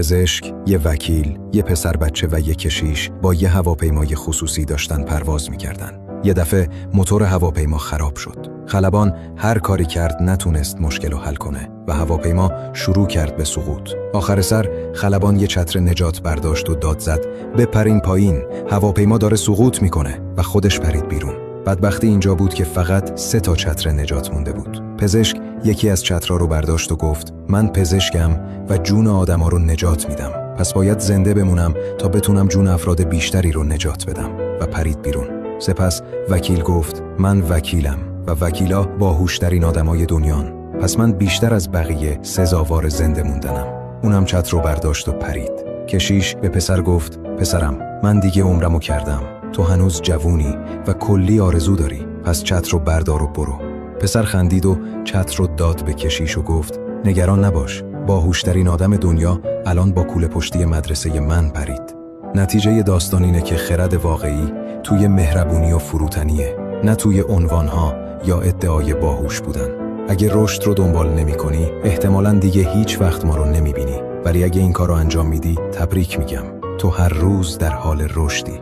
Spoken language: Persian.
پزشک، یه وکیل، یه پسر بچه و یه کشیش با یه هواپیمای خصوصی داشتن پرواز می‌کردن. یه دفعه موتور هواپیما خراب شد. خلبان هر کاری کرد نتونست مشکل رو حل کنه و هواپیما شروع کرد به سقوط. آخر سر خلبان یه چتر نجات برداشت و داد زد: بپرین پایین، هواپیما داره سقوط میکنه، و خودش پرید بیرون. بدبختی اینجا بود که فقط 3 تا چتر نجات مونده بود. پزشک یکی از چترها رو برداشت و گفت: من پزشکم و جون آدما رو نجات میدم، پس باید زنده بمونم تا بتونم جون افراد بیشتری رو نجات بدم، و پرید بیرون. سپس وکیل گفت: من وکیلم و وکیلا باهوشترین آدمای دنیان، پس من بیشتر از بقیه سزاوار زنده موندنم. اونم چتر رو برداشت و پرید. کشیش به پسر گفت: پسرم، من دیگه عمرمو کردم، تو هنوز جوونی و کلی آرزو داری، پس چتر رو بردار و برو. پسر خندید و چتر رو داد به کشیش و گفت: نگران نباش، باهوشترین آدم دنیا الان با کوله پشتی مدرسه من پرید. نتیجه داستان اینه که خرد واقعی توی مهربونی و فروتنیه، نه توی عنوانها یا ادعای باهوش بودن. اگه رشد رو دنبال نمی‌کنی، احتمالاً دیگه هیچ وقت ما رو نمی‌بینی، ولی اگه این کار رو انجام میدی، تبریک میگم، تو هر روز در حال رشدی.